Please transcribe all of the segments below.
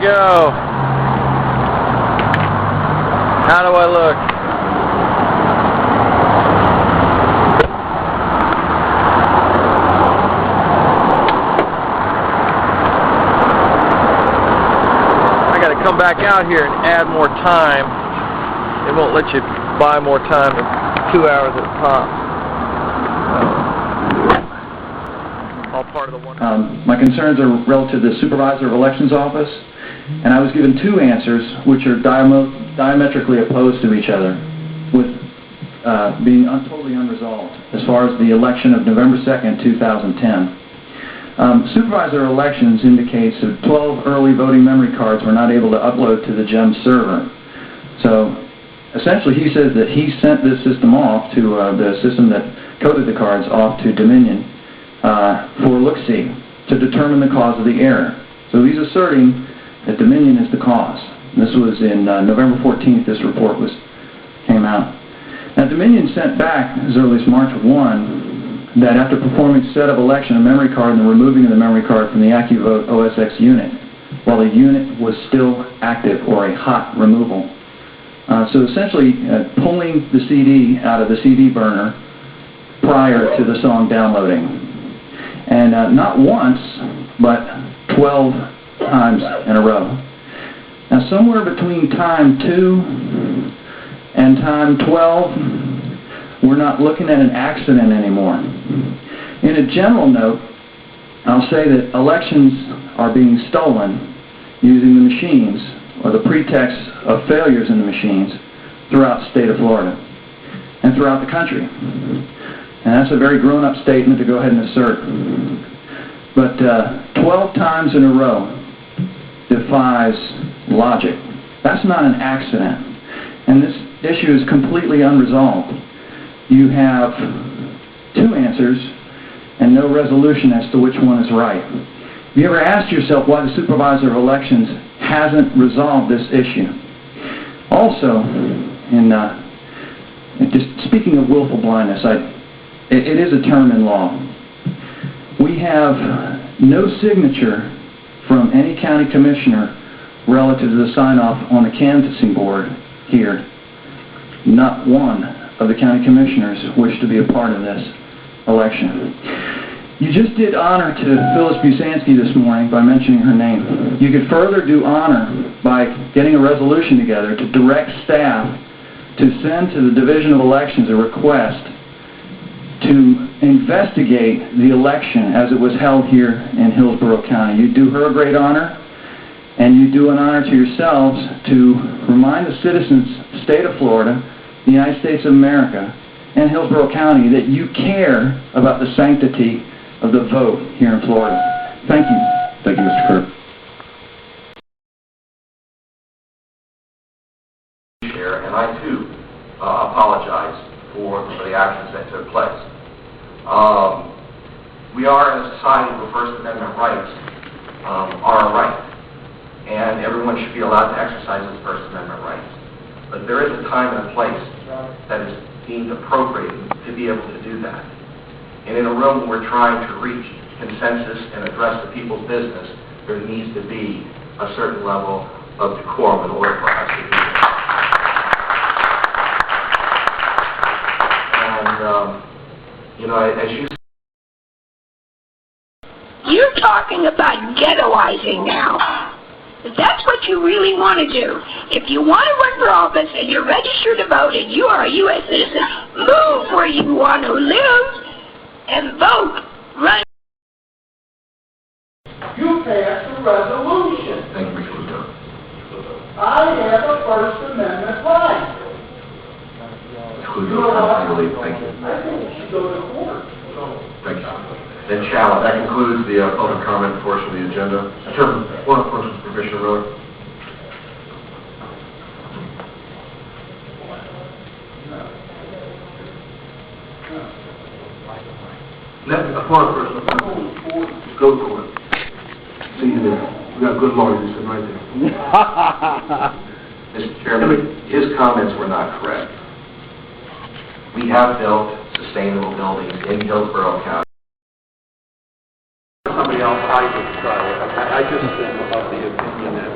Go. How do I look? I got to come back out here and add more time. It won't let you buy more time than 2 hours at a top. All part of the one. My concerns are relative to the Supervisor of Elections Office. And I was given two answers which are diametrically opposed to each other, with being totally unresolved as far as the election of November 2nd, 2010. Supervisor of Elections indicates that 12 early voting memory cards were not able to upload to the GEM server. So essentially he says that he sent this system off to the system that coded the cards off to Dominion for look-see to determine the cause of the error. So he's asserting that Dominion is the cause. This was in November 14th, this report came out. Now Dominion sent back as early as March 1 that after performing set of election of memory card and the removing of the memory card from the AccuVote OSX unit, while the unit was still active or a hot removal. So essentially pulling the CD out of the CD burner prior to the song downloading. And not once, but 12 times in a row. Now somewhere between time 2 and time 12, we're not looking at an accident anymore. In a general note, I'll say that elections are being stolen using the machines or the pretext of failures in the machines throughout the state of Florida and throughout the country. And that's a very grown-up statement to go ahead and assert. But 12 times in a row defies logic. That's not an accident. And this issue is completely unresolved. You have two answers and no resolution as to which one is right. Have you ever asked yourself why the Supervisor of Elections hasn't resolved this issue? Also, just speaking of willful blindness, it is a term in law. We have no signature from any county commissioner relative to the sign-off on the canvassing board here. Not one of the county commissioners wish to be a part of this election. You just did honor to Phyllis Busansky this morning by mentioning her name. You could further do honor by getting a resolution together to direct staff to send to the Division of Elections a request to investigate the election as it was held here in Hillsborough County. You do her a great honor, and you do an honor to yourselves to remind the citizens of the state of Florida, the United States of America, and Hillsborough County that you care about the sanctity of the vote here in Florida. Thank you. Thank you, Mr. Kirk. And I too apologize for the actions that took place. We are in a society where First Amendment rights are a right, and everyone should be allowed to exercise those First Amendment rights. But there is a time and a place that is deemed appropriate to be able to do that. And in a room where we're trying to reach consensus and address the people's business, there needs to be a certain level of decorum in order for us to do that. You know, as you're talking about ghettoizing now. If that's what you really want to do, if you want to run for office and you're registered to vote and you are a U.S. citizen, move where you want to live and vote. Run. You passed a resolution. Thank you, Mr. Lugo. I have a First Amendment right. Thank you. I think it should go to court. Thank you. Then shall that concludes the public comment portion of the agenda. One person, Commissioner Miller. Let a foreign person go for it. See you there. We got good lawyers sitting right there. Mr. Chairman, his comments were not correct. We have built sustainable buildings in Hillsborough County. Somebody else I could try it. I just am of the opinion that,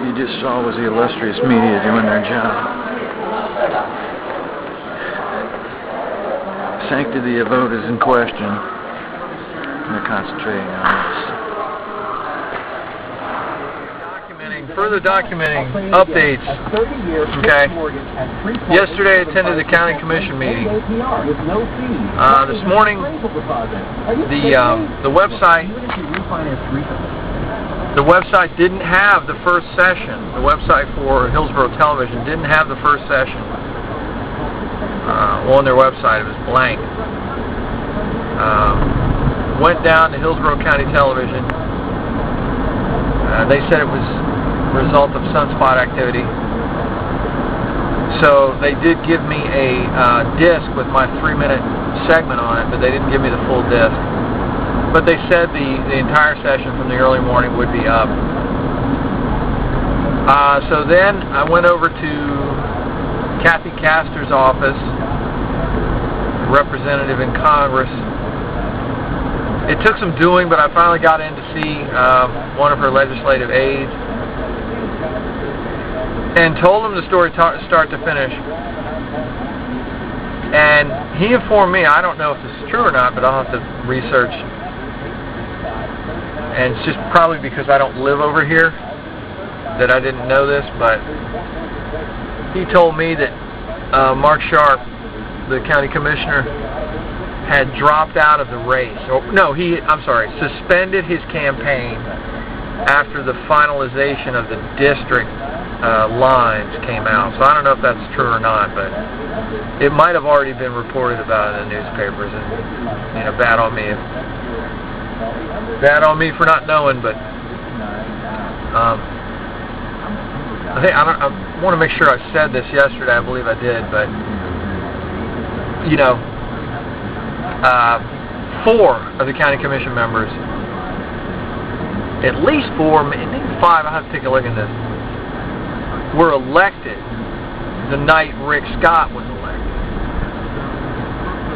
you just saw was the illustrious media doing their job. Sanctity of vote is in question. They're concentrating on this. Further documenting updates. Okay. Yesterday I attended the county commission meeting. This morning, the website didn't have the first session. The website for Hillsborough Television didn't have the first session on their website. It was blank. Went down to Hillsborough County Television. They said it was a result of sunspot activity. So they did give me a disc with my 3-minute segment on it, but they didn't give me the full disc. But they said the entire session from the early morning would be up. So then I went over to Kathy Castor's office, representative in Congress. It took some doing, but I finally got in to see one of her legislative aides and told him the story start to finish. And he informed me, I don't know if this is true or not, but I'll have to research. And it's just probably because I don't live over here that I didn't know this, but he told me that Mark Sharp, the county commissioner, had dropped out of the race. Suspended his campaign after the finalization of the district lines came out. So I don't know if that's true or not, but it might have already been reported about in the newspapers, and bad on me for not knowing. But I want to make sure I said this yesterday. I believe I did, but 4 of the county commission members, at least 4, maybe 5, I'll have to take a look at this, were elected the night Rick Scott was elected.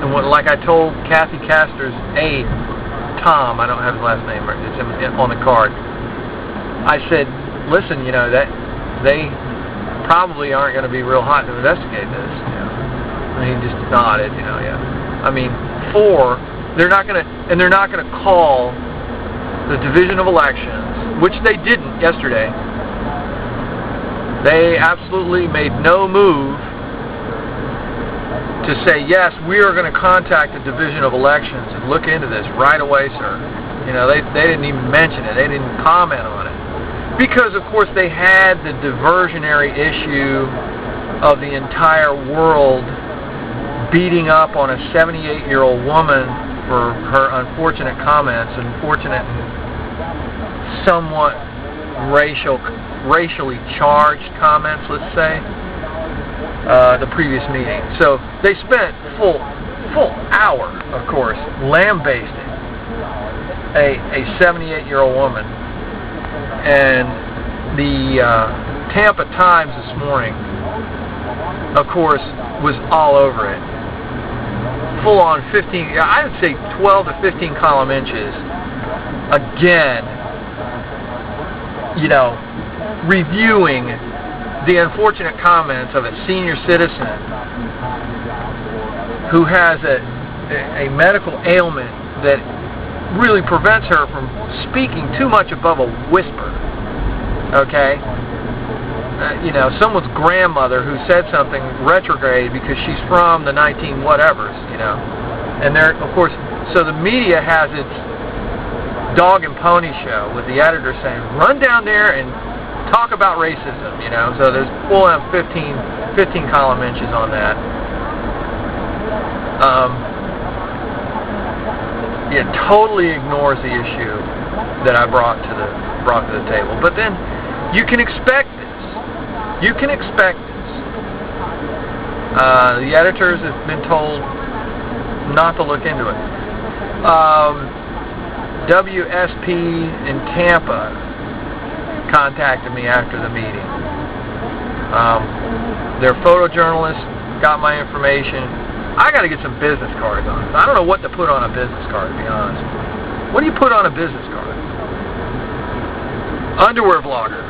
And like I told Kathy Castor's aide, Tom, I don't have his last name, it's on the card, I said, listen, that they probably aren't going to be real hot to investigate this. And he just nodded, I mean, 4, they're not going to call the Division of Elections, which they didn't yesterday. They absolutely made no move to say, yes, we are going to contact the Division of Elections and look into this right away, sir. They didn't even mention it. They didn't comment on it. Because, of course, they had the diversionary issue of the entire world beating up on a 78-year-old woman for her unfortunate comments, unfortunate and somewhat racially charged comments, let's say, the previous meeting. So they spent full hour, of course, lambasting a 78-year-old woman. And the Tampa Times this morning, of course, was all over it. Full on 15, I would say 12 to 15 column inches. Again, reviewing the unfortunate comments of a senior citizen who has a medical ailment that really prevents her from speaking too much above a whisper. Okay? Someone's grandmother who said something retrograde because she's from the 19-whatevers, And there, of course, so the media has its dog and pony show with the editor saying, run down there and talk about racism, you know. So we'll have 15 column inches on that. It totally ignores the issue that I brought to the table. But then you can expect this. You can expect this. The editors have been told not to look into it. WSP in Tampa contacted me after the meeting. Their photojournalist got my information. I got to get some business cards on it. I don't know what to put on a business card, to be honest. What do you put on a business card? Underwear vlogger.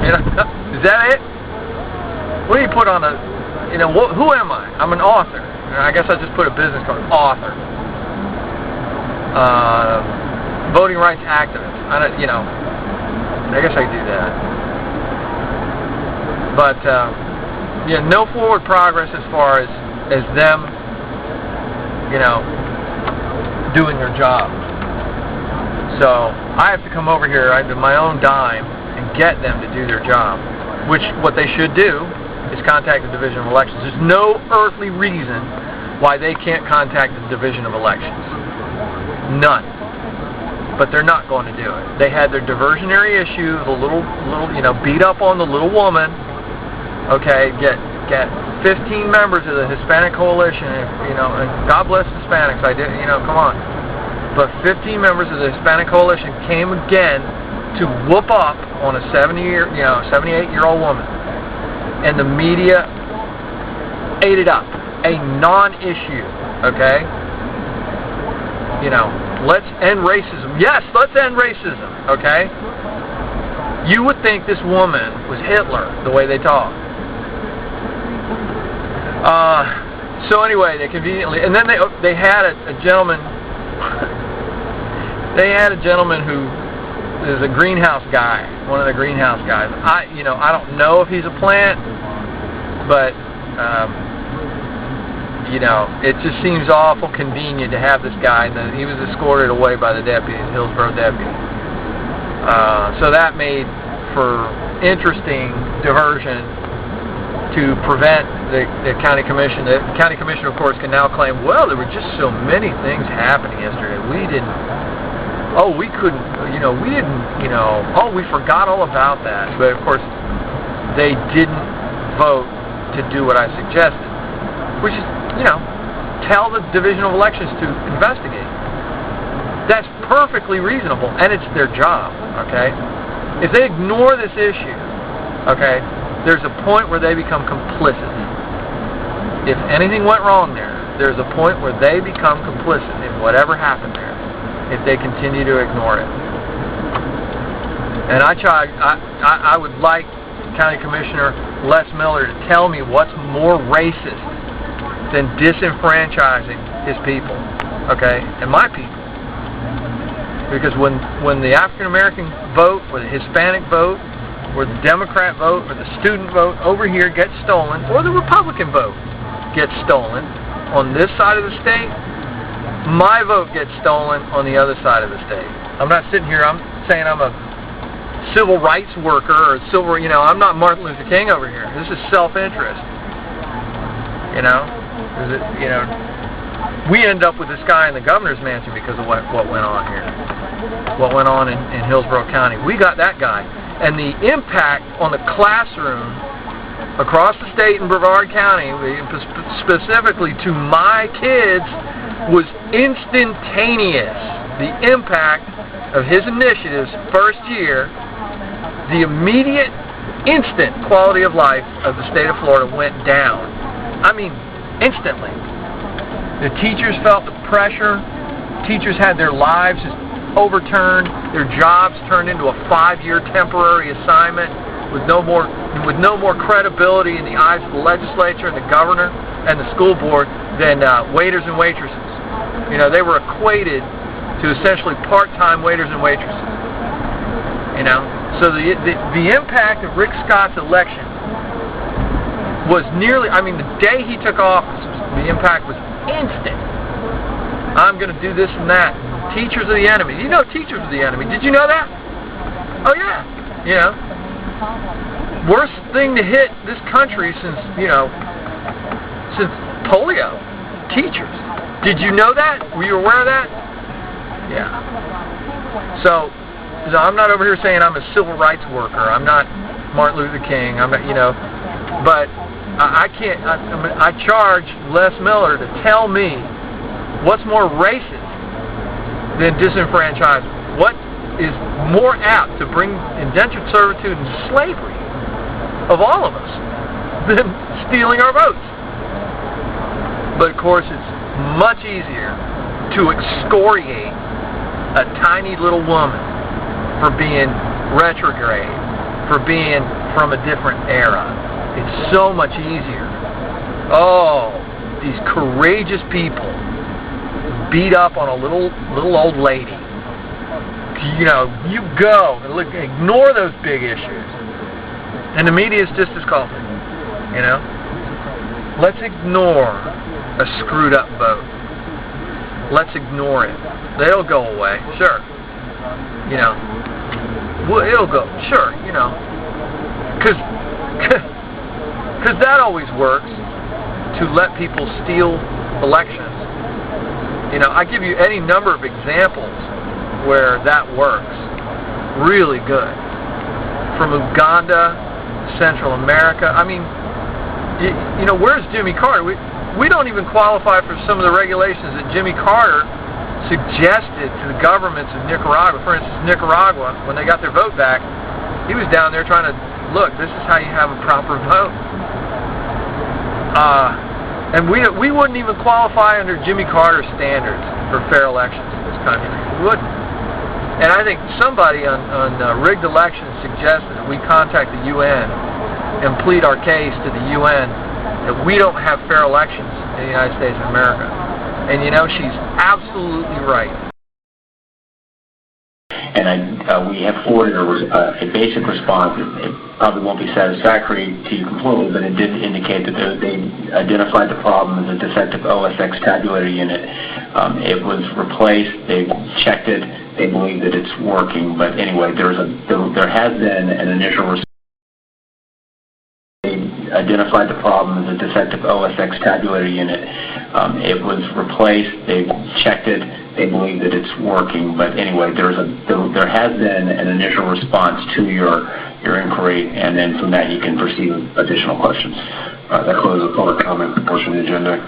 You know, is that it? What do you put on a, you know, who am I? I'm an author. I guess I just put a business card. Author. Voting rights activist. I don't, you know, I guess I could do that. But, yeah, no forward progress as far as them, you know, doing their job. So I have to come over here on my own dime and get them to do their job, which what they should do is contact the Division of Elections. There's no earthly reason why they can't contact the Division of Elections. None. But they're not going to do it. They had their diversionary issue, the little, you know, beat up on the little woman. Okay, get 15 members of the Hispanic Coalition, you know, and God bless Hispanics, you know, come on. But 15 members of the Hispanic Coalition came again to whoop up on a 78-year-old woman. And the media ate it up. A non-issue, okay? You know, let's end racism. Yes, let's end racism, okay? You would think this woman was Hitler, the way they talk. So anyway, they conveniently, and then they had a gentleman. They had a gentleman who is a greenhouse guy, one of the greenhouse guys. I don't know if he's a plant, but you know, it just seems awful convenient to have this guy. And he was escorted away by the deputy, the Hillsborough deputy. So that made for interesting diversion to prevent the county commission. The county commission, of course, can now claim, well, there were just so many things happening yesterday. We forgot all about that. But, of course, they didn't vote to do what I suggested, which is, you know, tell the Division of Elections to investigate. That's perfectly reasonable, and it's their job, okay? If they ignore this issue, okay, there's a point where they become complicit. If anything went wrong there's a point where they become complicit in whatever happened there, if they continue to ignore it. And I would like County Commissioner Les Miller to tell me what's more racist than disenfranchising his people, okay, and my people. Because when the African American vote, or the Hispanic vote, or the Democrat vote, or the student vote over here gets stolen, or the Republican vote gets stolen on this side of the state, my vote gets stolen on the other side of the state. I'm not sitting here, I'm saying I'm a civil rights worker, or I'm not Martin Luther King over here. This is self-interest. We end up with this guy in the governor's mansion because of what went on here. What went on in Hillsborough County. We got that guy. And the impact on the classroom across the state in Brevard County, specifically to my kids, was instantaneous. The impact of his initiatives first year, the immediate, instant quality of life of the state of Florida went down. I mean, instantly. The teachers felt the pressure. Teachers had their lives overturned, their jobs turned into a 5-year temporary assignment with no more credibility in the eyes of the legislature and the governor and the school board than waiters and waitresses. You know, they were equated to essentially part-time waiters and waitresses. You know, so the impact of Rick Scott's election was nearly, I mean, the day he took office, the impact was instant. I'm going to do this and that. teachers are the enemy. You know teachers are the enemy. Did you know that? Oh, yeah. You know, worst thing to hit this country since polio. Teachers. Did you know that? Were you aware of that? Yeah. So I'm not over here saying I'm a civil rights worker. I'm not Martin Luther King. I'm not, but I can't. I charge Les Miller to tell me what's more racist than disenfranchisement. What is more apt to bring indentured servitude and slavery of all of us than stealing our votes? But of course, it's much easier to excoriate a tiny little woman for being retrograde, for being from a different era. It's so much easier. Oh, these courageous people beat up on a little old lady. You go and look, ignore those big issues, and the media is just as culpable. Let's ignore a screwed up vote. Let's ignore it. They'll go away, sure. Well, it'll go, sure. Because that always works, to let people steal elections. I give you any number of examples where that works really good. From Uganda, Central America. I mean, where's Jimmy Carter? We don't even qualify for some of the regulations that Jimmy Carter suggested to the governments of Nicaragua. For instance, Nicaragua, when they got their vote back, he was down there trying to, look, this is how you have a proper vote. And we wouldn't even qualify under Jimmy Carter's standards for fair elections in this country. We wouldn't. And I think somebody on rigged elections suggested that we contact the UN and plead our case to the UN that we don't have fair elections in the United States of America. And she's absolutely right. And we have forwarded a basic response. It probably won't be satisfactory to you completely, but it did indicate that they identified the problem as a defective OSX tabulator unit. It was replaced. They checked it. They believe that it's working. But anyway, there has been an initial response. They identified the problem as a defective OSX tabulator unit. It was replaced. They checked it. They believe that it's working. But anyway, there has been an initial response to your inquiry, and then from that you can proceed with additional questions. That closes the public comment portion of the agenda.